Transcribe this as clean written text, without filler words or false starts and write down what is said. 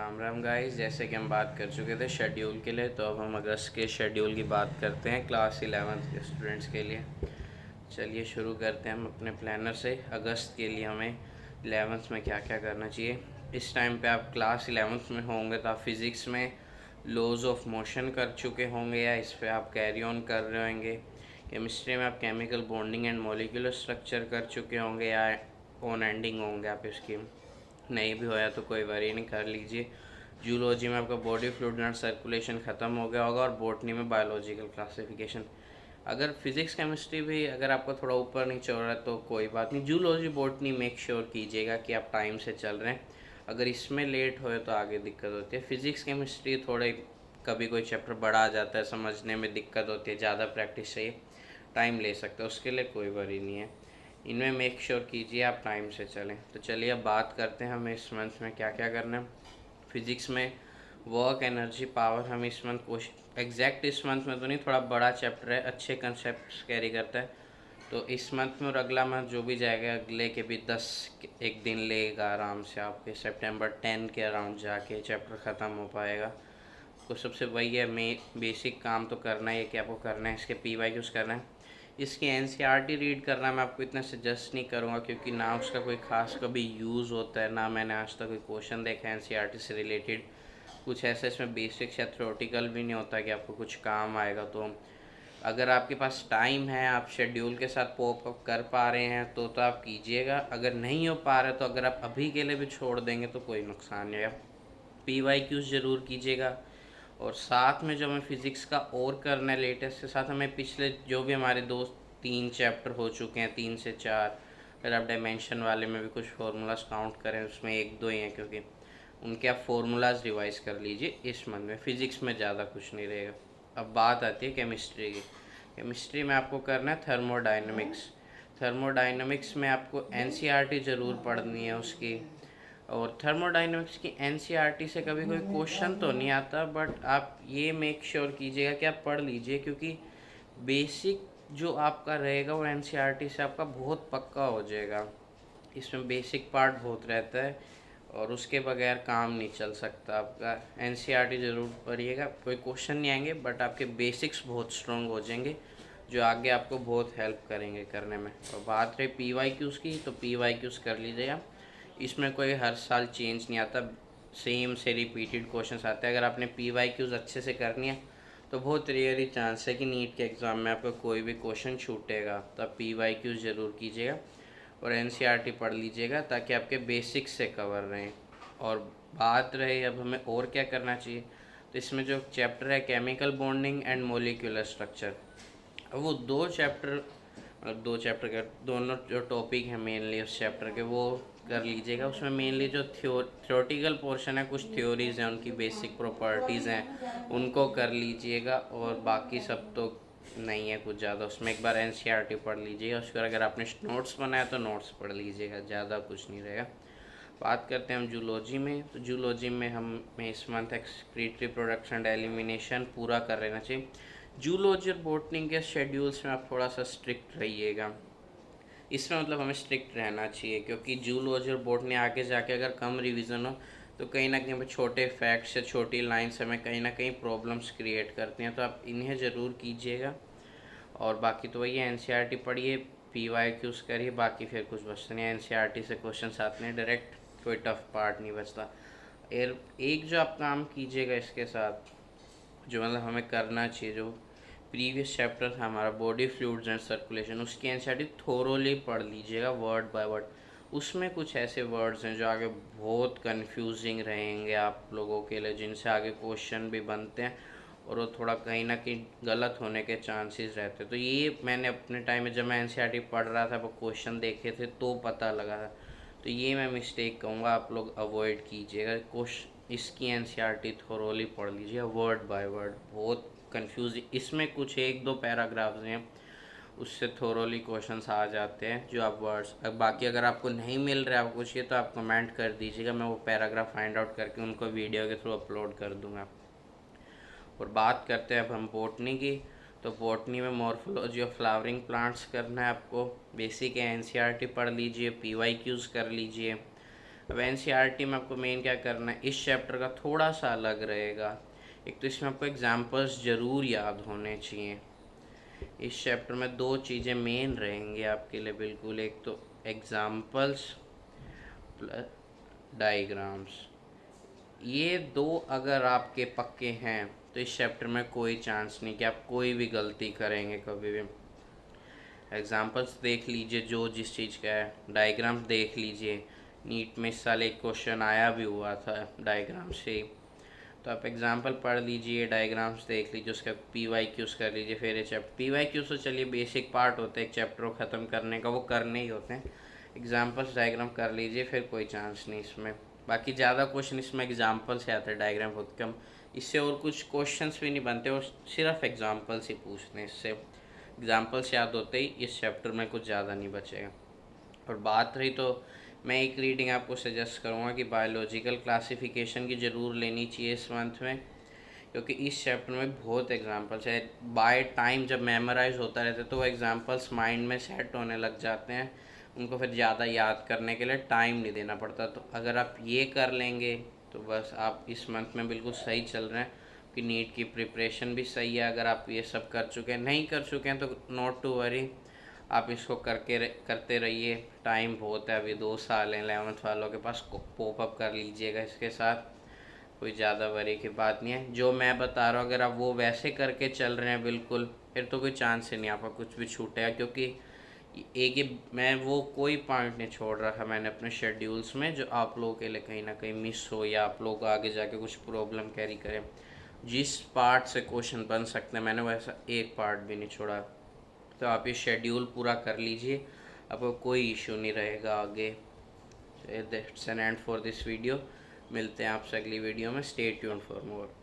Ram Ram guys. जैसे कि हम बात कर चुके थे शेड्यूल के लिए, तो अब हम अगस्त के शेड्यूल की बात करते हैं क्लास 11th के स्टूडेंट्स के लिए। चलिए शुरू करते हैं हम अपने प्लानर से। अगस्त के लिए हमें 11th में क्या क्या करना चाहिए। इस टाइम पे आप क्लास 11th में होंगे तो आप फिज़िक्स में लॉज ऑफ मोशन कर चुके होंगे या इस पर आप कैरी ऑन कर रहे होंगे। केमिस्ट्री में आप chemical bonding and molecular structure कर चुके होंगे या ऑन एंडिंग होंगे आप इसकी। नहीं भी होया तो कोई वरी नहीं, कर लीजिए। जूलॉजी में आपका बॉडी फ्लूइड एंड सर्कुलेशन ख़त्म हो गया होगा, और बॉटनी में बायोलॉजिकल क्लासिफिकेशन। अगर फिज़िक्स केमिस्ट्री भी अगर आपको थोड़ा ऊपर नीचे हो रहा है तो कोई बात नहीं। जूलॉजी बॉटनी मेक श्योर कीजिएगा कि आप टाइम से चल रहे हैं। अगर इसमें लेट होए तो आगे दिक्कत होती है। फिज़िक्स केमिस्ट्री थोड़े कभी कोई चैप्टर बड़ा आ जाता है, समझने में दिक्कत होती है, ज़्यादा प्रैक्टिस चाहिए, टाइम ले सकते हैं, उसके लिए कोई वरी नहीं है। इनमें मेक श्योर कीजिए आप टाइम से चलें। तो चलिए अब बात करते हैं हमें इस मंथ में क्या क्या करना है। फिज़िक्स में वर्क एनर्जी पावर हम इस मंथ कोशिश एग्जैक्ट इस मंथ में तो नहीं, थोड़ा बड़ा चैप्टर है, अच्छे कंसेप्ट कैरी करता है। तो इस मंथ में और अगला मंथ जो भी जाएगा, अगले के भी 10 एक दिन लेगा आराम से, आपके सितंबर 10 के अराउंड जाके चैप्टर ख़त्म हो पाएगा। तो सबसे वही है, बेसिक काम तो करना ही है कि आपको करना है, इसके PYQs करना है। इसकी NCERT रीड करना मैं आपको इतना सजेस्ट नहीं करूँगा, क्योंकि ना उसका कोई ख़ास कभी यूज़ होता है, ना मैंने आज तक कोई क्वेश्चन देखा है NCERT से रिलेटेड। कुछ ऐसा इसमें बेसिक्स या थ्योरेटिकल भी नहीं होता कि आपको कुछ काम आएगा। तो अगर आपके पास टाइम है, आप शेड्यूल के साथ कोप अप कर पा रहे हैं तो आप कीजिएगा। अगर नहीं हो पा रहे तो अगर आप अभी के लिए भी छोड़ देंगे तो कोई नुकसान नहीं है। PYQs ज़रूर कीजिएगा। और साथ में जो हमें फ़िज़िक्स का और करना है लेटेस्ट के साथ, हमें पिछले जो भी हमारे 2-3 चैप्टर हो चुके हैं, 3 से 4, फिर आप डायमेंशन वाले में भी कुछ फार्मूलाज काउंट करें, उसमें 1-2 ही हैं, क्योंकि उनके आप फार्मूलाज रिवाइज कर लीजिए इस मंथ में। फ़िज़िक्स में ज़्यादा कुछ नहीं रहेगा। अब बात आती है केमिस्ट्री की। केमिस्ट्री में आपको करना है थर्मोडाइनमिक्स। थर्मोडाइनमिक्स में आपको NCERT ज़रूर पढ़नी है उसकी। और थर्मोडाइनमिक्स की NCERT से कभी कोई क्वेश्चन तो नहीं आता, बट आप ये मेक श्योर कीजिएगा कि आप पढ़ लीजिए, क्योंकि बेसिक जो आपका रहेगा वो NCERT से आपका बहुत पक्का हो जाएगा। इसमें बेसिक पार्ट बहुत रहता है और उसके बगैर काम नहीं चल सकता आपका। NCERT ज़रूर पढ़िएगा, कोई क्वेश्चन नहीं आएंगे बट आपके बेसिक्स बहुत स्ट्रॉन्ग हो जाएंगे, जो आगे आपको बहुत हेल्प करेंगे करने में। और बात रही PYQs की, तो PYQs कर लीजिएगा। इसमें कोई हर साल चेंज नहीं आता, सेम से रिपीटेड क्वेश्चंस आते हैं। अगर आपने PYQs अच्छे से करनी है तो बहुत रेयर ही चांस है कि नीट के एग्ज़ाम में आपका कोई भी क्वेश्चन छूटेगा। तो आप PYQs ज़रूर कीजिएगा और NCERT पढ़ लीजिएगा ताकि आपके बेसिक्स से कवर रहें। और बात रहे अब हमें और क्या करना चाहिए, तो इसमें जो चैप्टर है chemical bonding and molecular structure, अब वो दो चैप्टर के दोनों जो टॉपिक हैं मेनली उस चैप्टर के, वो कर लीजिएगा। उसमें मेनली जो थ्योरेटिकल पोर्शन है, कुछ थ्योरीज़ हैं, उनकी बेसिक प्रॉपर्टीज़ हैं, उनको कर लीजिएगा। और बाकी सब तो नहीं है कुछ ज़्यादा, उसमें एक बार NCERT पढ़ लीजिएगा। उसके बाद अगर आपने नोट्स बनाया तो नोट्स पढ़ लीजिएगा, ज़्यादा कुछ नहीं रहेगा। बात करते हैं हम जूलॉजी में। तो जूलॉजी में हमें इस month excretory production and elimination पूरा कर लेना चाहिए। जूलॉजी और बॉटनी के शेड्यूल्स में आप थोड़ा सा स्ट्रिक्ट रहिएगा। इसमें मतलब हमें स्ट्रिक्ट रहना चाहिए, क्योंकि जूलॉजी और बॉटनी आगे जाके अगर कम रिवीजन हो तो कहीं ना कहीं छोटे फैक्ट्स या छोटी लाइन्स हमें कहीं ना कहीं प्रॉब्लम्स क्रिएट करती हैं। तो आप इन्हें ज़रूर कीजिएगा। और बाकी तो वही है, NCERT पढ़िए, PYQs करिए, बाकी फिर कुछ बचता नहीं है। NCERT से क्वेश्चन आते हैं डायरेक्ट, कोई टफ पार्ट नहीं बचता। एक जो आप काम कीजिएगा इसके साथ, जो मतलब हमें करना चाहिए, जो प्रीवियस चैप्टर था हमारा बॉडी फ्लूइड्स एंड सर्कुलेशन, उसकी NCERT थोरोली पढ़ लीजिएगा वर्ड बाय वर्ड। उसमें कुछ ऐसे वर्ड्स हैं जो आगे बहुत कंफ्यूजिंग रहेंगे आप लोगों के लिए, जिनसे आगे क्वेश्चन भी बनते हैं और वो थोड़ा कहीं ना कहीं गलत होने के चांसेस रहते हैं। तो ये मैंने अपने टाइम में जब मैं NCERT पढ़ रहा था वो क्वेश्चन देखे थे तो पता लगा था। तो ये मैं मिस्टेक कहूँगा आप लोग अवॉइड कीजिएगा। इसकी NCERT थोरोली पढ़ लीजिए वर्ड बाय वर्ड, बहुत कंफ्यूज इसमें कुछ 1-2 पैराग्राफ्स हैं उससे थोरोली क्वेश्चंस आ जाते हैं जो आप वर्ड्स। बाकी अगर आपको नहीं मिल रहा है आपको कुछ ये, तो आप कमेंट कर दीजिएगा, मैं वो पैराग्राफ फाइंड आउट करके उनको वीडियो के थ्रू अपलोड कर दूँगा। और बात करते हैं अब हम बॉटनी की। तो बॉटनी में मॉर्फोलॉजी ऑफ फ्लावरिंग प्लांट्स करना है आपको। बेसिक है, NCERT पढ़ लीजिए, PYQs कर लीजिए। अब एनसीईआरटी में आपको मेन क्या करना है, इस चैप्टर का थोड़ा सा अलग रहेगा। एक तो इसमें आपको एग्जांपल्स ज़रूर याद होने चाहिए। इस चैप्टर में दो चीज़ें मेन रहेंगी आपके लिए बिल्कुल, एक तो एग्जांपल्स प्लस डायग्राम्स। ये दो अगर आपके पक्के हैं तो इस चैप्टर में कोई चांस नहीं कि आप कोई भी गलती करेंगे कभी भी। एग्जांपल्स देख लीजिए जो जिस चीज़ का है, डायग्राम्स देख लीजिए, नीट में इस साल एक क्वेश्चन आया भी हुआ था डायग्राम से ही, तो आप एग्जांपल पढ़ लीजिए, डायग्राम्स देख लीजिए, उसका PYQs कर लीजिए। फिर ये चैप्टर PYQs तो चलिए बेसिक पार्ट होते हैं एक चैप्टर को ख़त्म करने का, वो करने ही होते हैं। एग्जांपल्स डायग्राम कर लीजिए, फिर कोई चांस नहीं इसमें। बाकी ज़्यादा क्वेश्चन इसमें एग्जांपल से आते हैं, डायग्राम बहुत कम, इससे और कुछ क्वेश्चंस भी नहीं बनते, और सिर्फ एग्जांपल्स ही पूछते हैं। इससे एग्जांपल्स याद होते ही इस चैप्टर में कुछ ज़्यादा नहीं बचेगा। और बात रही, तो मैं एक रीडिंग आपको सजेस्ट करूँगा कि बायोलॉजिकल क्लासिफिकेशन की ज़रूर लेनी चाहिए इस मंथ में, क्योंकि इस चैप्टर में बहुत एग्जांपल्स है। बाय टाइम जब मेमोराइज होता रहता है तो वो एग्जांपल्स माइंड में सेट होने लग जाते हैं, उनको फिर ज़्यादा याद करने के लिए टाइम नहीं देना पड़ता। तो अगर आप ये कर लेंगे तो बस आप इस मंथ में बिल्कुल सही चल रहे हैं, कि नीट की प्रिपरेशन भी सही है। अगर आप ये सब कर चुके हैं, नहीं कर चुके हैं तो नॉट टू वरी, आप इसको करते रहिए। टाइम बहुत है, अभी 2 साल हैं 11th वालों के पास, पोप अप कर लीजिएगा इसके साथ, कोई ज़्यादा वरी की बात नहीं है। जो मैं बता रहा हूँ अगर आप वो वैसे करके चल रहे हैं बिल्कुल, फिर तो कोई चांस ही नहीं आपका कुछ भी छूटेगा, क्योंकि एक ही मैं वो कोई पॉइंट नहीं छोड़ रखा मैंने अपने शेड्यूल्स में जो आप लोगों के लिए कहीं ना कहीं मिस हो, या आप लोग आगे जाके कुछ प्रॉब्लम कैरी करें। जिस पार्ट से क्वेश्चन बन सकते हैं मैंने वैसा एक पार्ट भी नहीं छोड़ा। तो आप ये शेड्यूल पूरा कर लीजिए, आपको कोई इशू नहीं रहेगा आगे। That's an and for this video. मिलते हैं आपसे अगली वीडियो में। Stay tuned for more.